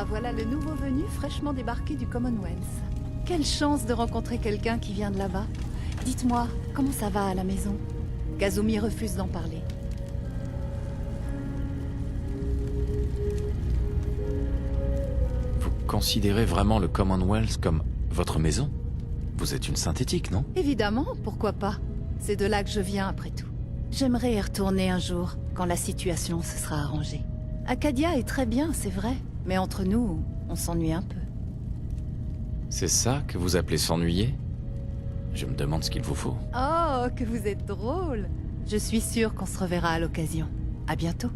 Ah, voilà le nouveau venu fraîchement débarqué du Commonwealth. Quelle chance de rencontrer quelqu'un qui vient de là-bas. Dites-moi, comment ça va à la maison? Kazumi refuse d'en parler. Vous considérez vraiment le Commonwealth comme votre maison? Vous êtes une synthétique, non? Évidemment, pourquoi pas? C'est de là que je viens, après tout. J'aimerais y retourner un jour, quand la situation se sera arrangée. Acadia est très bien, c'est vrai, mais entre nous, on s'ennuie un peu. C'est ça que vous appelez s'ennuyer? Je me demande ce qu'il vous faut. Oh, que vous êtes drôle! Je suis sûre qu'on se reverra à l'occasion. À bientôt.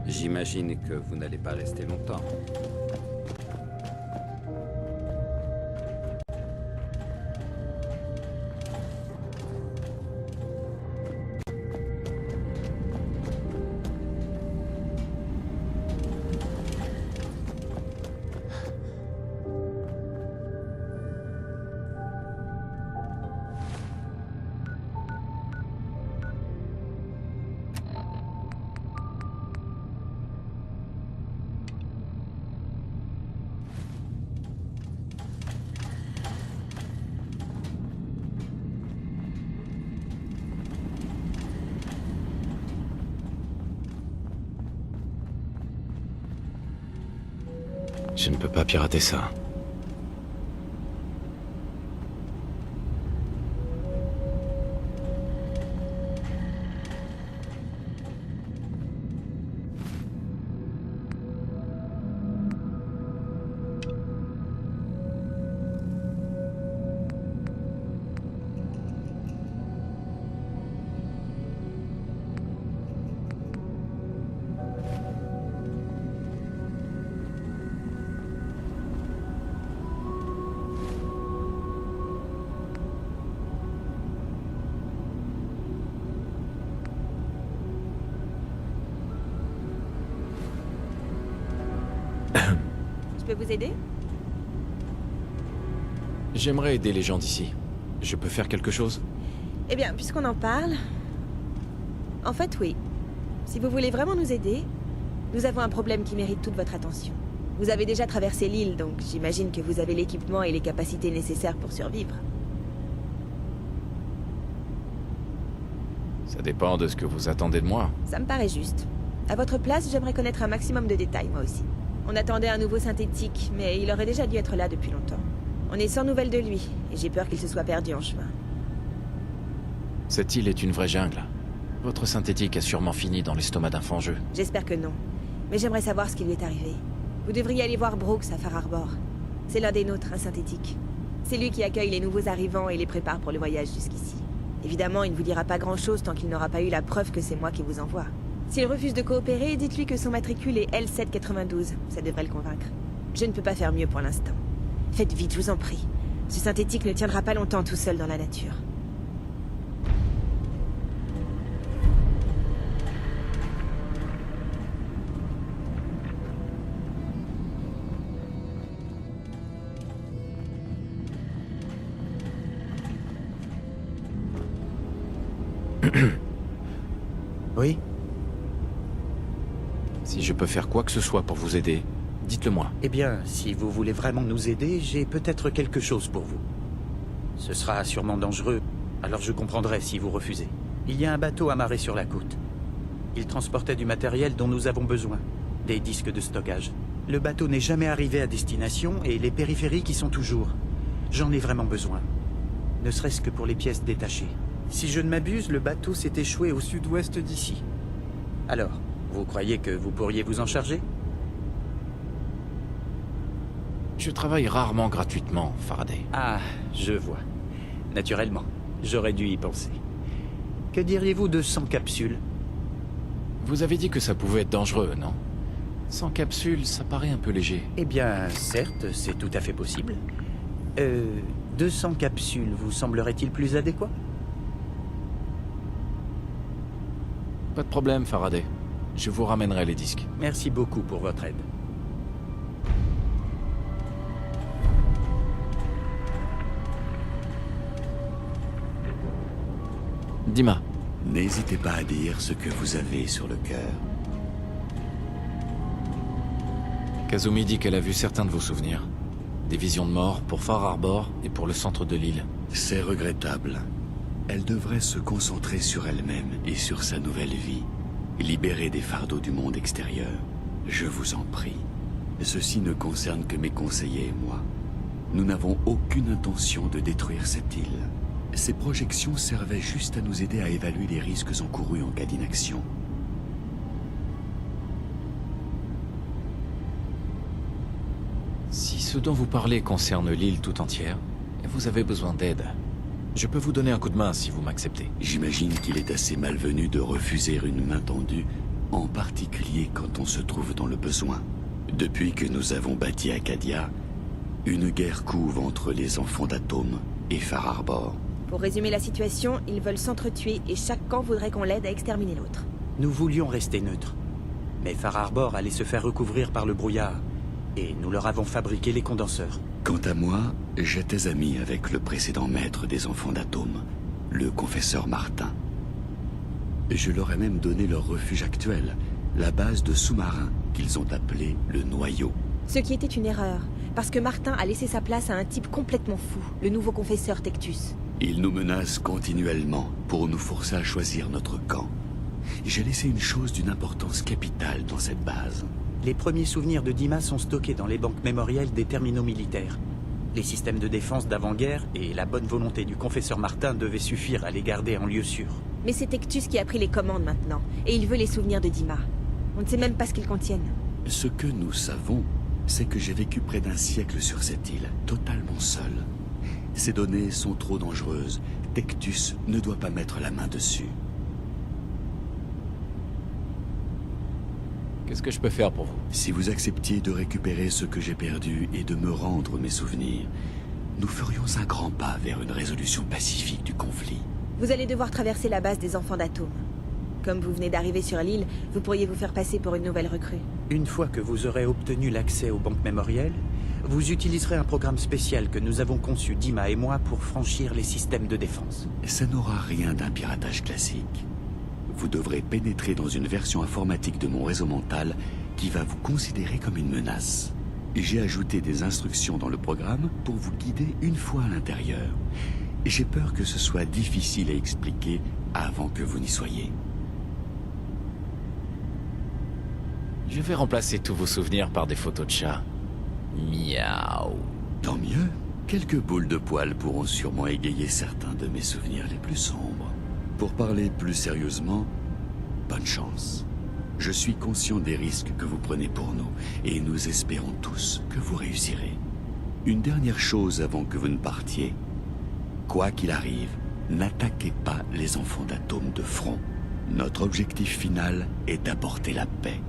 J'imagine que vous n'allez pas rester longtemps. Je ne peux pas pirater ça. Je peux vous aider? J'aimerais aider les gens d'ici. Je peux faire quelque chose? Eh bien, puisqu'on en parle... En fait, oui. Si vous voulez vraiment nous aider, nous avons un problème qui mérite toute votre attention. Vous avez déjà traversé l'île, donc j'imagine que vous avez l'équipement et les capacités nécessaires pour survivre. Ça dépend de ce que vous attendez de moi. Ça me paraît juste. À votre place, j'aimerais connaître un maximum de détails, moi aussi. On attendait un nouveau synthétique, mais il aurait déjà dû être là depuis longtemps. On est sans nouvelles de lui, et j'ai peur qu'il se soit perdu en chemin. Cette île est une vraie jungle. Votre synthétique a sûrement fini dans l'estomac d'un fangeux. J'espère que non. Mais j'aimerais savoir ce qui lui est arrivé. Vous devriez aller voir Brooks à Far Harbor. C'est l'un des nôtres, un synthétique. C'est lui qui accueille les nouveaux arrivants et les prépare pour le voyage jusqu'ici. Évidemment, il ne vous dira pas grand-chose tant qu'il n'aura pas eu la preuve que c'est moi qui vous envoie. S'il refuse de coopérer, dites-lui que son matricule est L792. Ça devrait le convaincre. Je ne peux pas faire mieux pour l'instant. Faites vite, je vous en prie. Ce synthétique ne tiendra pas longtemps tout seul dans la nature. Oui? Si je peux faire quoi que ce soit pour vous aider, dites-le moi. Eh bien, si vous voulez vraiment nous aider, j'ai peut-être quelque chose pour vous. Ce sera sûrement dangereux, alors je comprendrai si vous refusez. Il y a un bateau amarré sur la côte. Il transportait du matériel dont nous avons besoin, des disques de stockage. Le bateau n'est jamais arrivé à destination et les périphériques y sont toujours. J'en ai vraiment besoin. Ne serait-ce que pour les pièces détachées. Si je ne m'abuse, le bateau s'est échoué au sud-ouest d'ici. Alors, vous croyez que vous pourriez vous en charger? Je travaille rarement gratuitement, Faraday. Ah, je vois. Naturellement, j'aurais dû y penser. Que diriez-vous de 100 capsules? Vous avez dit que ça pouvait être dangereux, non? 100 capsules, ça paraît un peu léger. Eh bien, certes, c'est tout à fait possible. 200 capsules vous semblerait-il plus adéquat? Pas de problème, Faraday. Je vous ramènerai les disques. Merci beaucoup pour votre aide. Dima, N'hésitez pas à dire ce que vous avez sur le cœur. Kazumi dit qu'elle a vu certains de vos souvenirs. Des visions de mort pour Far Harbor et pour le centre de l'île. C'est regrettable. Elle devrait se concentrer sur elle-même et sur sa nouvelle vie. Libérée des fardeaux du monde extérieur. Je vous en prie. Ceci ne concerne que mes conseillers et moi. Nous n'avons aucune intention de détruire cette île. Ces projections servaient juste à nous aider à évaluer les risques encourus en cas d'inaction. Si ce dont vous parlez concerne l'île tout entière, vous avez besoin d'aide. Je peux vous donner un coup de main si vous m'acceptez. J'imagine qu'il est assez malvenu de refuser une main tendue, en particulier quand on se trouve dans le besoin. Depuis que nous avons bâti Acadia, une guerre couve entre les enfants d'Atome et Far Harbor. Pour résumer la situation, ils veulent s'entretuer et chaque camp voudrait qu'on l'aide à exterminer l'autre. Nous voulions rester neutres. Mais Far Harbor allait se faire recouvrir par le brouillard. Et nous leur avons fabriqué les condenseurs. Quant à moi, j'étais ami avec le précédent maître des enfants d'Atome, le confesseur Martin. Je leur ai même donné leur refuge actuel, la base de sous-marins qu'ils ont appelée le Noyau. Ce qui était une erreur, parce que Martin a laissé sa place à un type complètement fou, le nouveau confesseur Tectus. Ils nous menacent continuellement pour nous forcer à choisir notre camp. J'ai laissé une chose d'une importance capitale dans cette base. Les premiers souvenirs de Dima sont stockés dans les banques mémorielles des terminaux militaires. Les systèmes de défense d'avant-guerre et la bonne volonté du confesseur Martin devaient suffire à les garder en lieu sûr. Mais c'est Tectus qui a pris les commandes maintenant, et il veut les souvenirs de Dima. On ne sait même pas ce qu'ils contiennent. Ce que nous savons, c'est que j'ai vécu près d'un siècle sur cette île, totalement seul. Ces données sont trop dangereuses. Tectus ne doit pas mettre la main dessus. Qu'est-ce que je peux faire pour vous? Si vous acceptiez de récupérer ce que j'ai perdu et de me rendre mes souvenirs, nous ferions un grand pas vers une résolution pacifique du conflit. Vous allez devoir traverser la base des enfants d'Atome. Comme vous venez d'arriver sur l'île, vous pourriez vous faire passer pour une nouvelle recrue. Une fois que vous aurez obtenu l'accès aux banques mémorielles, vous utiliserez un programme spécial que nous avons conçu, Dima et moi, pour franchir les systèmes de défense. Ça n'aura rien d'un piratage classique. Vous devrez pénétrer dans une version informatique de mon réseau mental qui va vous considérer comme une menace. J'ai ajouté des instructions dans le programme pour vous guider une fois à l'intérieur. J'ai peur que ce soit difficile à expliquer avant que vous n'y soyez. Je vais remplacer tous vos souvenirs par des photos de chats. Miaou. Tant mieux. Quelques boules de poils pourront sûrement égayer certains de mes souvenirs les plus sombres. Pour parler plus sérieusement, bonne chance. Je suis conscient des risques que vous prenez pour nous, et nous espérons tous que vous réussirez. Une dernière chose avant que vous ne partiez. Quoi qu'il arrive, n'attaquez pas les enfants d'Atome de front. Notre objectif final est d'apporter la paix.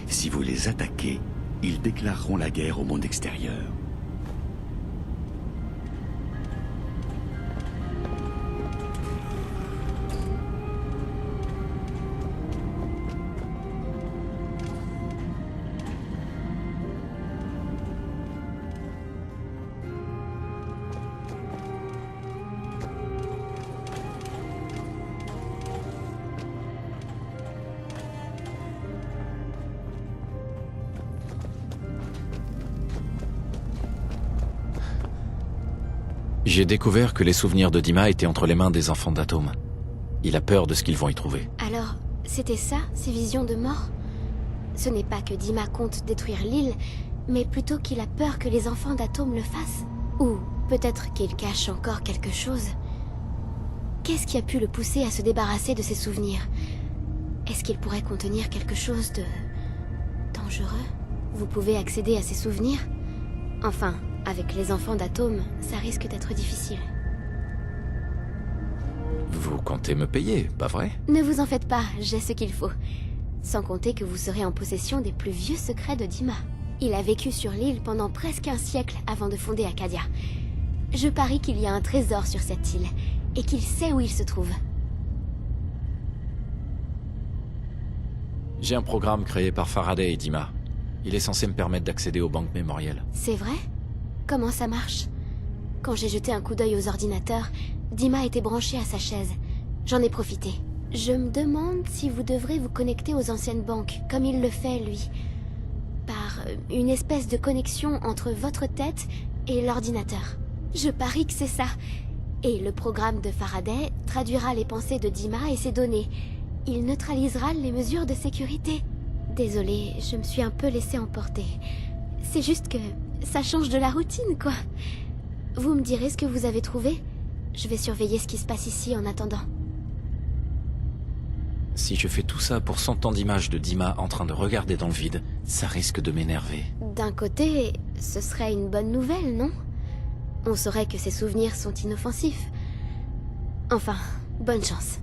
Si vous les attaquez, ils déclareront la guerre au monde extérieur. J'ai découvert que les souvenirs de Dima étaient entre les mains des enfants d'Atome. Il a peur de ce qu'ils vont y trouver. Alors, c'était ça, ces visions de mort? Ce n'est pas que Dima compte détruire l'île, mais plutôt qu'il a peur que les enfants d'Atome le fassent. Ou peut-être qu'il cache encore quelque chose. Qu'est-ce qui a pu le pousser à se débarrasser de ses souvenirs? Est-ce qu'il pourrait contenir quelque chose de dangereux? Vous pouvez accéder à ses souvenirs? Enfin, avec les enfants d'Atome, ça risque d'être difficile. Vous comptez me payer, pas vrai? Ne vous en faites pas, j'ai ce qu'il faut. Sans compter que vous serez en possession des plus vieux secrets de Dima. Il a vécu sur l'île pendant presque un siècle avant de fonder Acadia. Je parie qu'il y a un trésor sur cette île, et qu'il sait où il se trouve. J'ai un programme créé par Faraday et Dima. Il est censé me permettre d'accéder aux banques mémorielles. C'est vrai? Comment ça marche? Quand j'ai jeté un coup d'œil aux ordinateurs, Dima était branché à sa chaise. j'en ai profité. Je me demande si vous devrez vous connecter aux anciennes banques, comme il le fait, lui. Par une espèce de connexion entre votre tête et l'ordinateur. Je parie que c'est ça. Et le programme de Faraday traduira les pensées de Dima et ses données. Il neutralisera les mesures de sécurité. Désolée, je me suis un peu laissée emporter. C'est juste que ça change de la routine, quoi. Vous me direz ce que vous avez trouvé? Je vais surveiller ce qui se passe ici en attendant. Si je fais tout ça pour 100 ans d'images de Dima en train de regarder dans le vide, ça risque de m'énerver. D'un côté, ce serait une bonne nouvelle, non? On saurait que ses souvenirs sont inoffensifs. Enfin, bonne chance.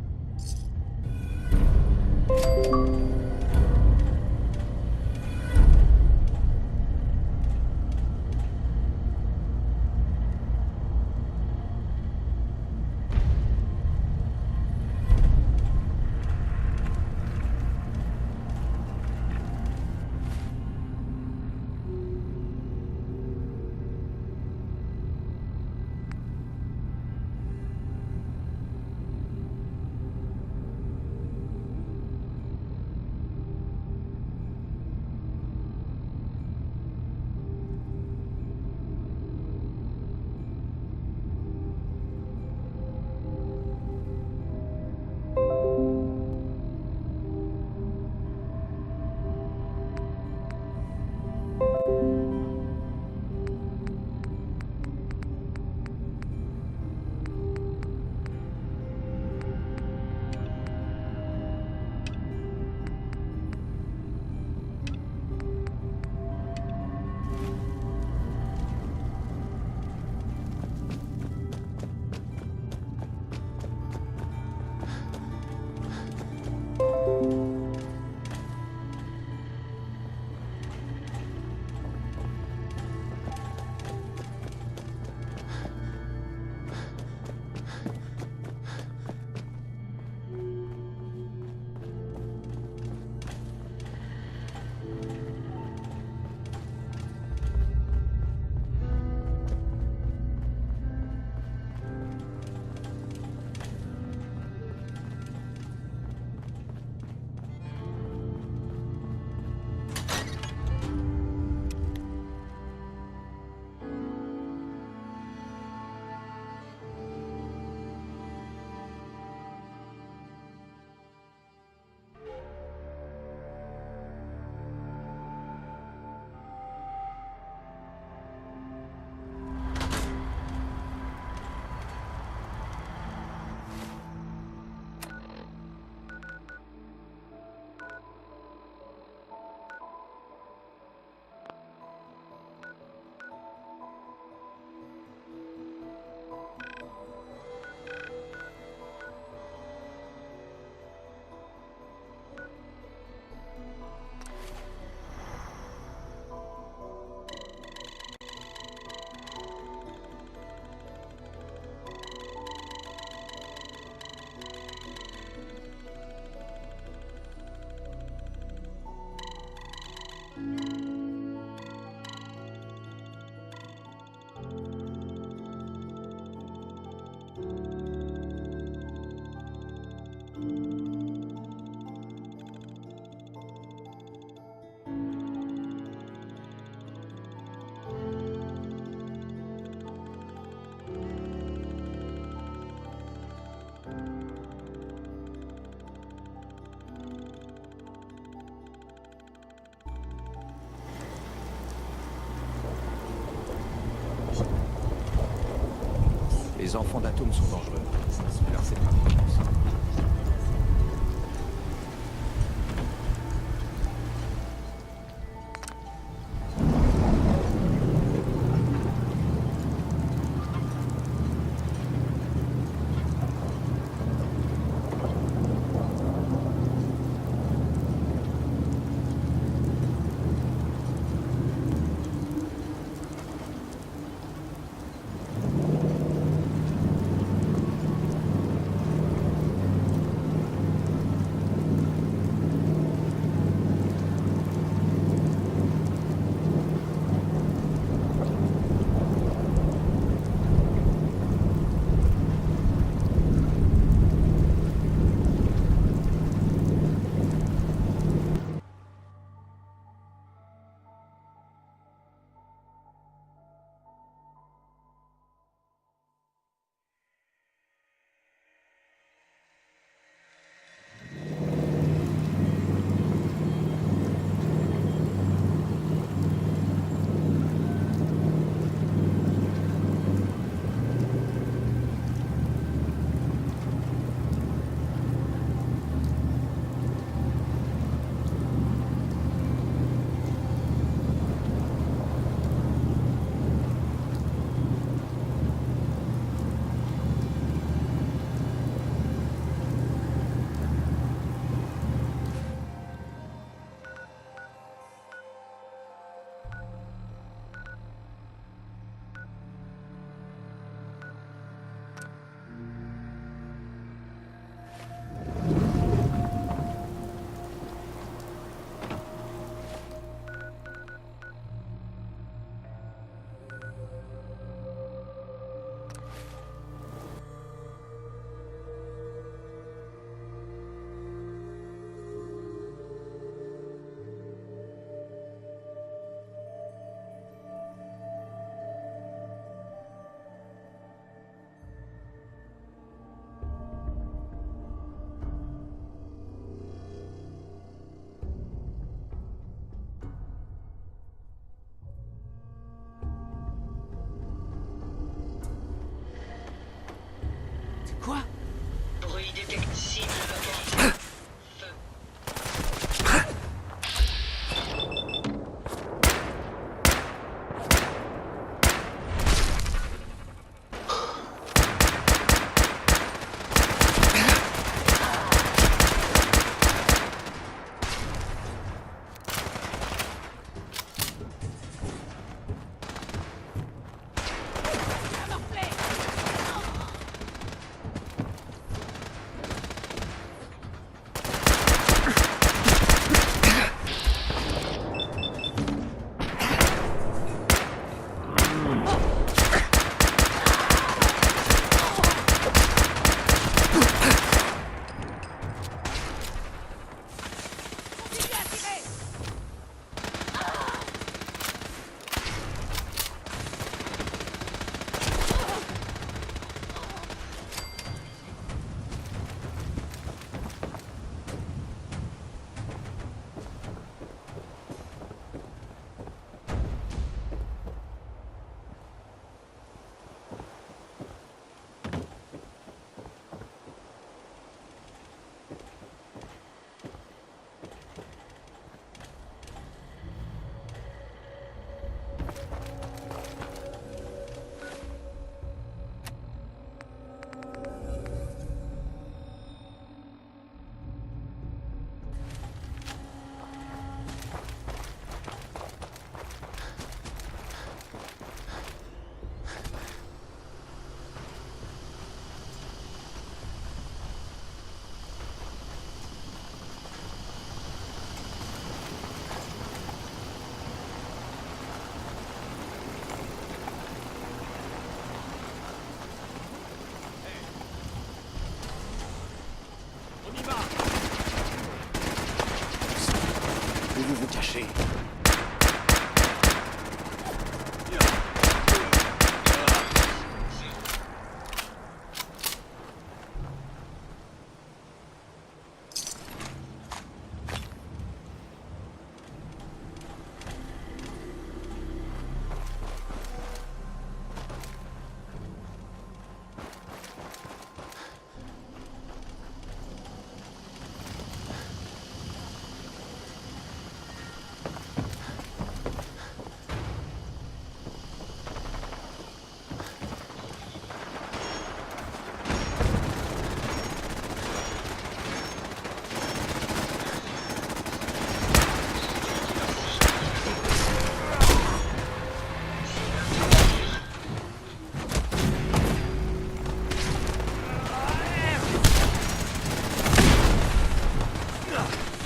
Les enfants d'Atome sont dangereux. Alors c'est pas Quoi? Bruit détectible localisé. Feu. Où vous vous cachez?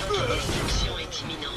Votre destruction est imminente.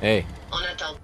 Hey, En attente.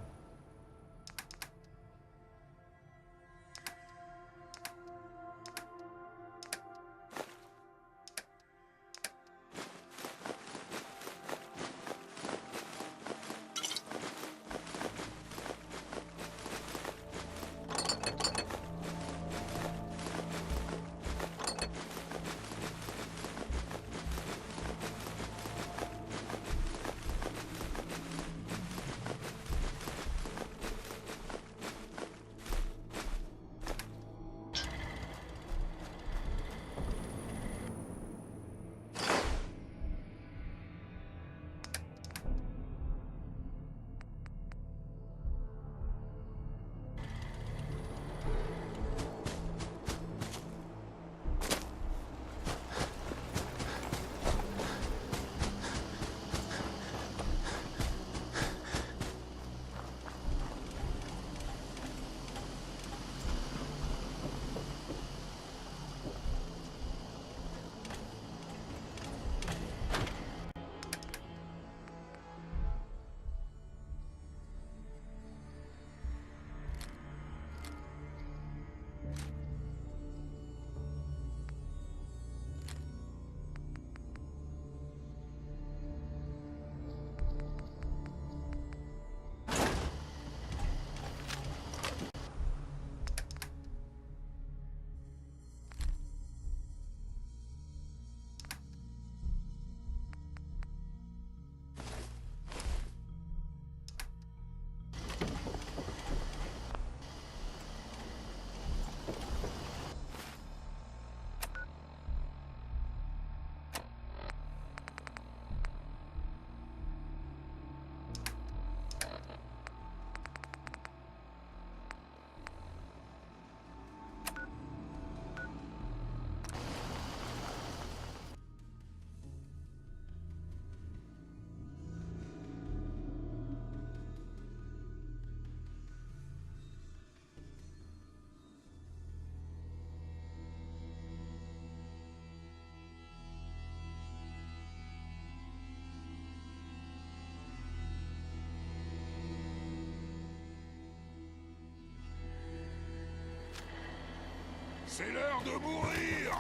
C'est l'heure de mourir!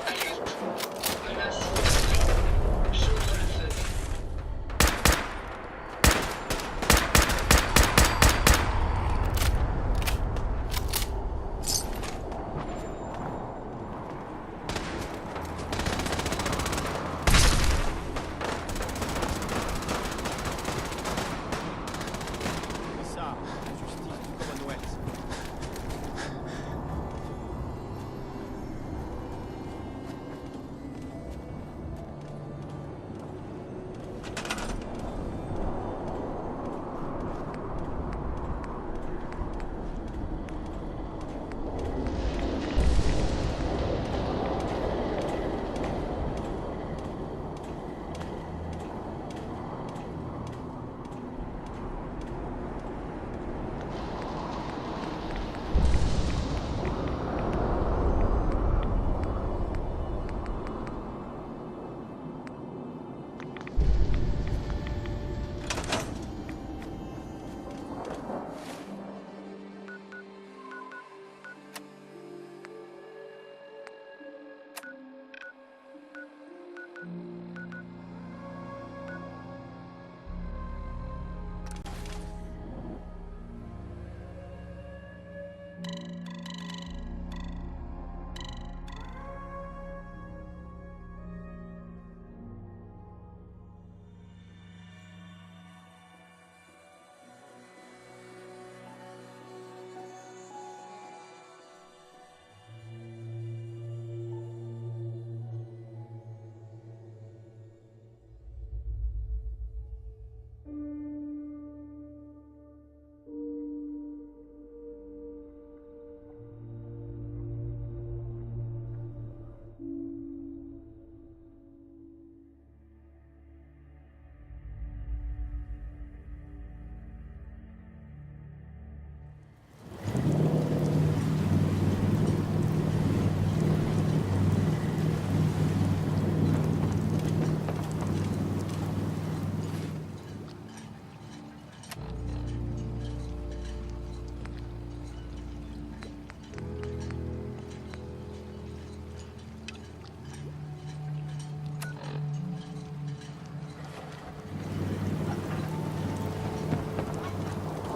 Alerte. Menace identifiée. J'ouvre le feu. C'est ça, la justice du Commonwealth.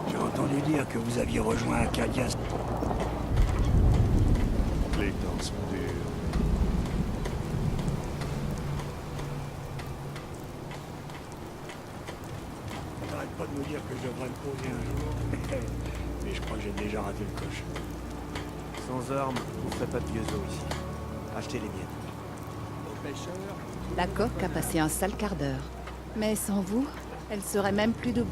J'ai entendu dire que vous aviez rejoint Acadia. Les temps sont durs. On n'arrête pas de me dire que je devrais me poser un jour. Mais je crois que j'ai déjà raté le coche. Sans armes, vous ne ferez pas de vieux os ici. Achetez les miennes. Aux pêcheurs, La coque a passé un sale quart d'heure. Mais sans vous, elle serait même plus debout.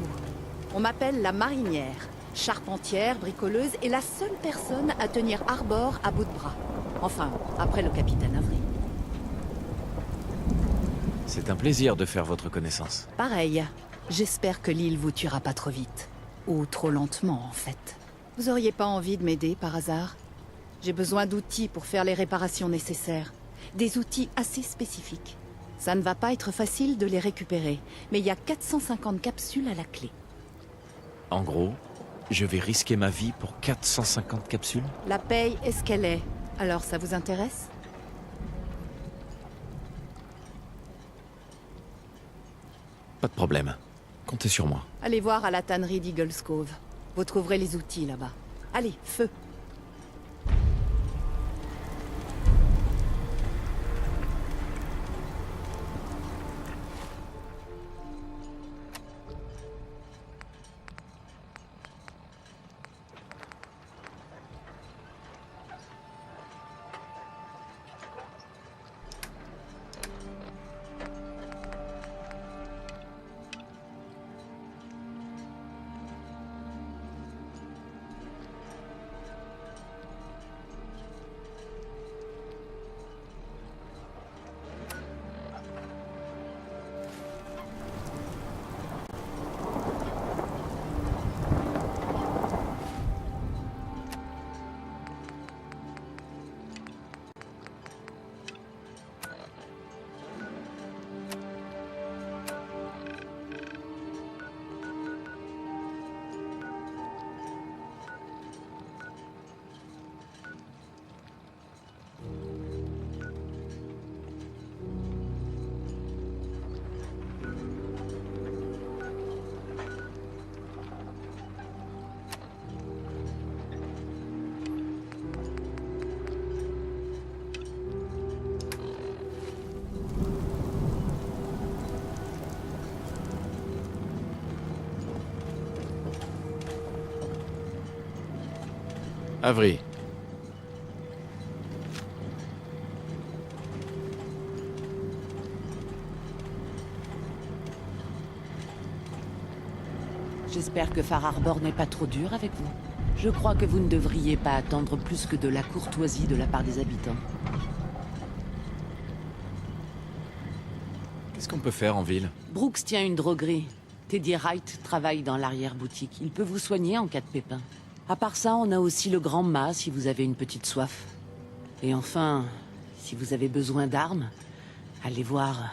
On m'appelle la marinière, charpentière, bricoleuse et la seule personne à tenir Harbor à bout de bras. Enfin, après le capitaine Avery. C'est un plaisir de faire votre connaissance. Pareil, j'espère que l'île vous tuera pas trop vite. Ou trop lentement, en fait. Vous auriez pas envie de m'aider, par hasard? J'ai besoin d'outils pour faire les réparations nécessaires. Des outils assez spécifiques. Ça ne va pas être facile de les récupérer, mais il y a 450 capsules à la clé. En gros, je vais risquer ma vie pour 450 capsules? La paye est ce qu'elle est. Alors ça vous intéresse? Pas de problème. Comptez sur moi. Allez voir à la tannerie d'Eagle's Cove. Vous trouverez les outils là-bas. Allez, feu! Avery. J'espère que Far Harbor n'est pas trop dur avec vous. Je crois que vous ne devriez pas attendre plus que de la courtoisie de la part des habitants. Qu'est-ce qu'on peut faire en ville? Brooks tient une droguerie. Teddy Wright travaille dans l'arrière-boutique. Il peut vous soigner en cas de pépin. À part ça, on a aussi le Grand Mât si vous avez une petite soif. Et enfin, si vous avez besoin d'armes, allez voir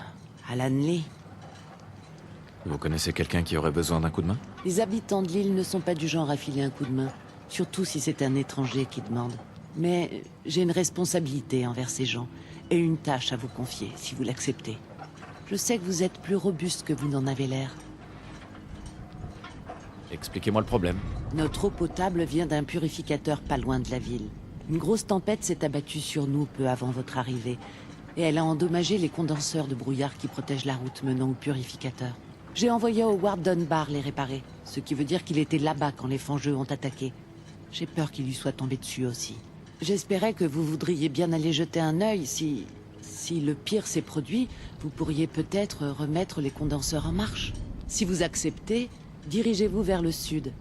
Alan Lee. Vous connaissez quelqu'un qui aurait besoin d'un coup de main? Les habitants de l'île ne sont pas du genre à filer un coup de main, surtout si c'est un étranger qui demande. Mais j'ai une responsabilité envers ces gens, et une tâche à vous confier, si vous l'acceptez. Je sais que vous êtes plus robuste que vous n'en avez l'air. Expliquez-moi le problème. Notre eau potable vient d'un purificateur pas loin de la ville. Une grosse tempête s'est abattue sur nous peu avant votre arrivée, et elle a endommagé les condenseurs de brouillard qui protègent la route menant au purificateur. J'ai envoyé Howard Dunbar les réparer, ce qui veut dire qu'il était là-bas quand les fangeux ont attaqué. J'ai peur qu'il lui soit tombé dessus aussi. J'espérais que vous voudriez bien aller jeter un œil. Si le pire s'est produit, vous pourriez peut-être remettre les condenseurs en marche. Si vous acceptez, dirigez-vous vers le sud.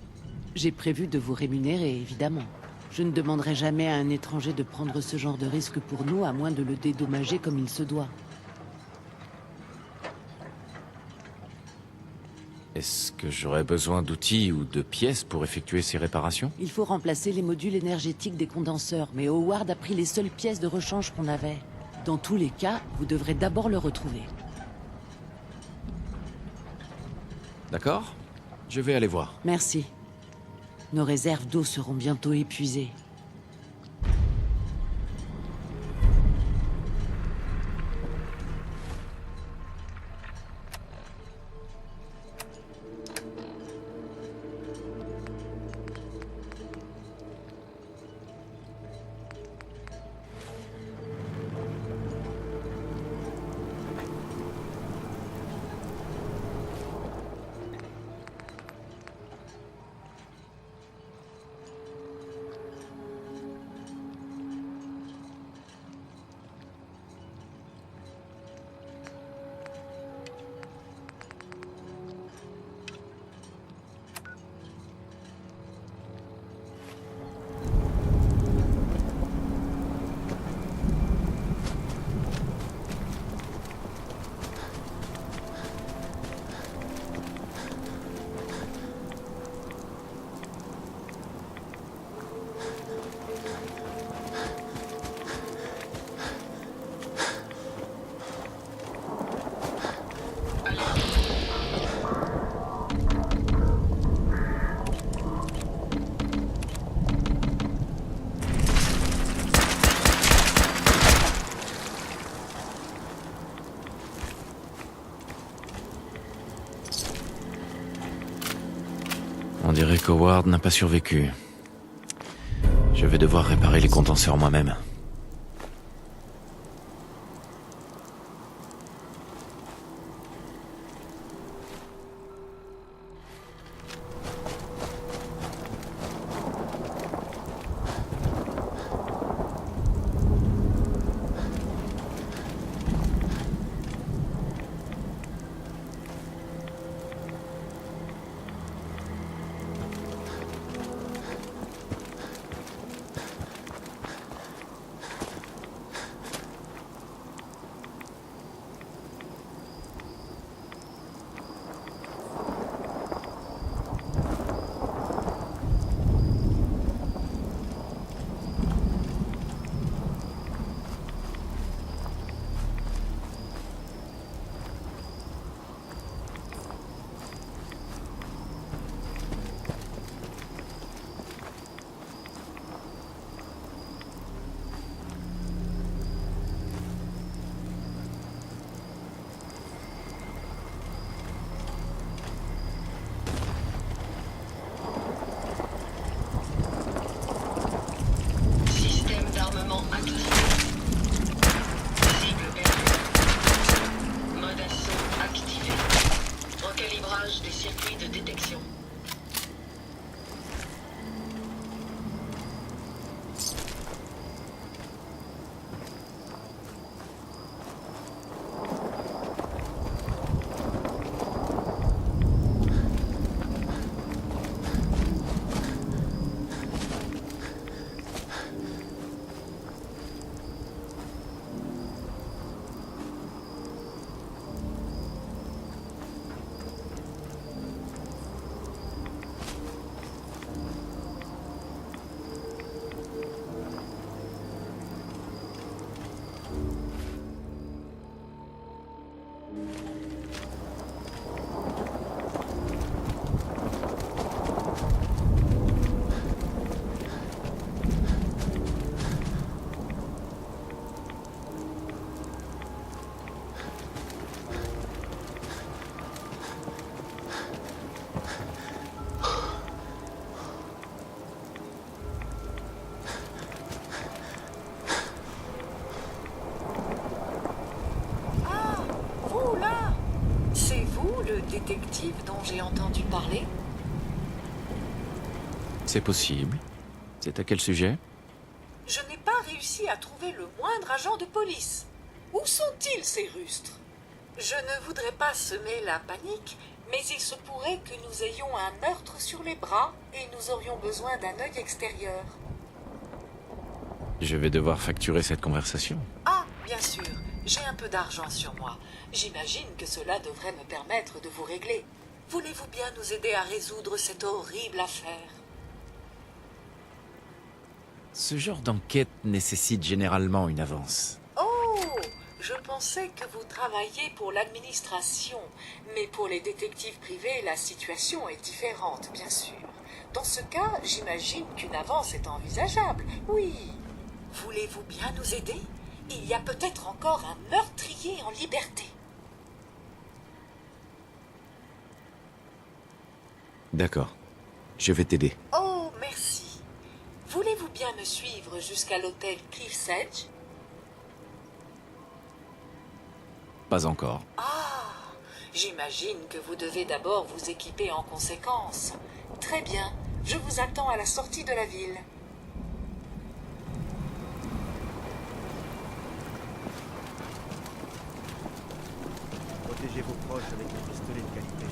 J'ai prévu de vous rémunérer, évidemment. Je ne demanderai jamais à un étranger de prendre ce genre de risque pour nous, à moins de le dédommager comme il se doit. Est-ce que j'aurais besoin d'outils ou de pièces pour effectuer ces réparations? Il faut remplacer les modules énergétiques des condenseurs, mais Howard a pris les seules pièces de rechange qu'on avait. Dans tous les cas, vous devrez d'abord le retrouver. D'accord, je vais aller voir. Merci. Nos réserves d'eau seront bientôt épuisées. On dirait qu'Howard n'a pas survécu. Je vais devoir réparer les condenseurs moi-même. Vous, là! C'est vous, le détective dont j'ai entendu parler? C'est possible. C'est à quel sujet? Je n'ai pas réussi à trouver le moindre agent de police. Où sont-ils, ces rustres? Je ne voudrais pas semer la panique, mais il se pourrait que nous ayons un meurtre sur les bras et nous aurions besoin d'un œil extérieur. Je vais devoir facturer cette conversation. Ah, bien sûr, j'ai un peu d'argent sur moi. J'imagine que cela devrait me permettre de vous régler. Voulez-vous bien nous aider à résoudre cette horrible affaire? Ce genre d'enquête nécessite généralement une avance. Oh, je pensais que vous travailliez pour l'administration, mais pour les détectives privés, la situation est différente, bien sûr. Dans ce cas, j'imagine qu'une avance est envisageable. Oui. Voulez-vous bien nous aider? Il y a peut-être encore un meurtrier en liberté. D'accord. Je vais t'aider. Oh, merci. Voulez-vous bien me suivre jusqu'à l'hôtel Cliff's Edge? Pas encore. Ah, j'imagine que vous devez d'abord vous équiper en conséquence. Très bien, je vous attends à la sortie de la ville. Protégez vos proches avec des pistolets de qualité.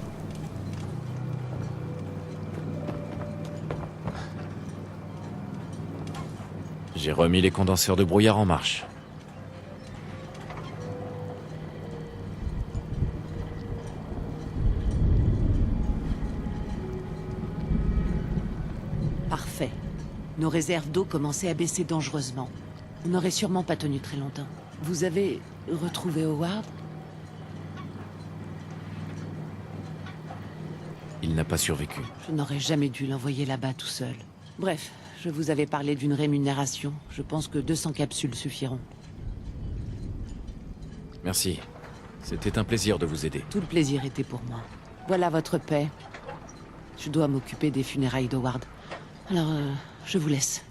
J'ai remis les condenseurs de brouillard en marche. Parfait. Nos réserves d'eau commençaient à baisser dangereusement. On n'aurait sûrement pas tenu très longtemps. Vous avez retrouvé Howard? Il n'a pas survécu. Je n'aurais jamais dû l'envoyer là-bas tout seul. Bref, je vous avais parlé d'une rémunération. Je pense que 200 capsules suffiront. Merci. C'était un plaisir de vous aider. Tout le plaisir était pour moi. Voilà votre paix. Je dois m'occuper des funérailles d'Howard. Alors, je vous laisse.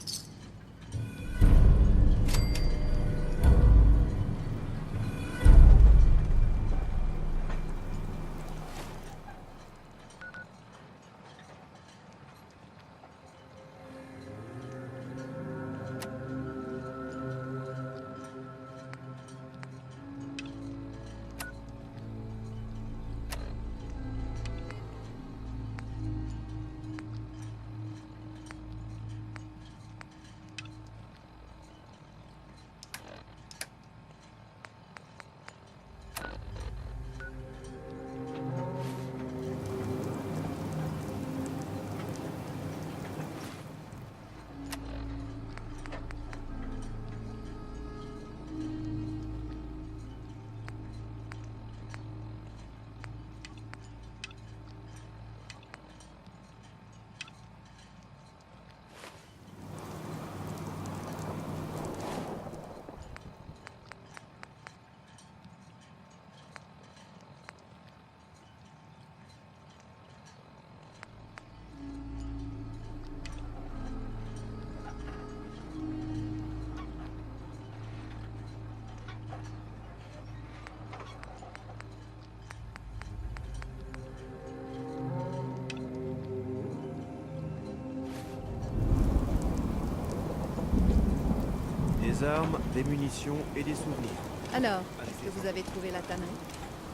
Des armes, des munitions et des souvenirs. Alors, est-ce que vous avez trouvé la tannerie?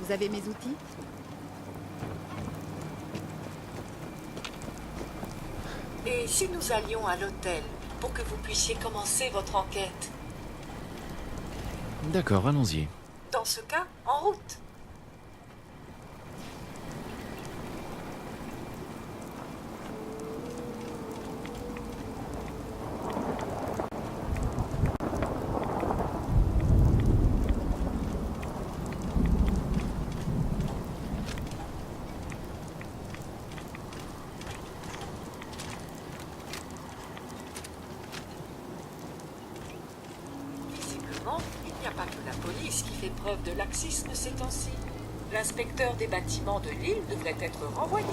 Vous avez mes outils? Et si nous allions à l'hôtel pour que vous puissiez commencer votre enquête? D'accord, allons-y. Dans ce cas, en route. police qui fait preuve de laxisme ces temps-ci. L'inspecteur des bâtiments de l'île devrait être renvoyé.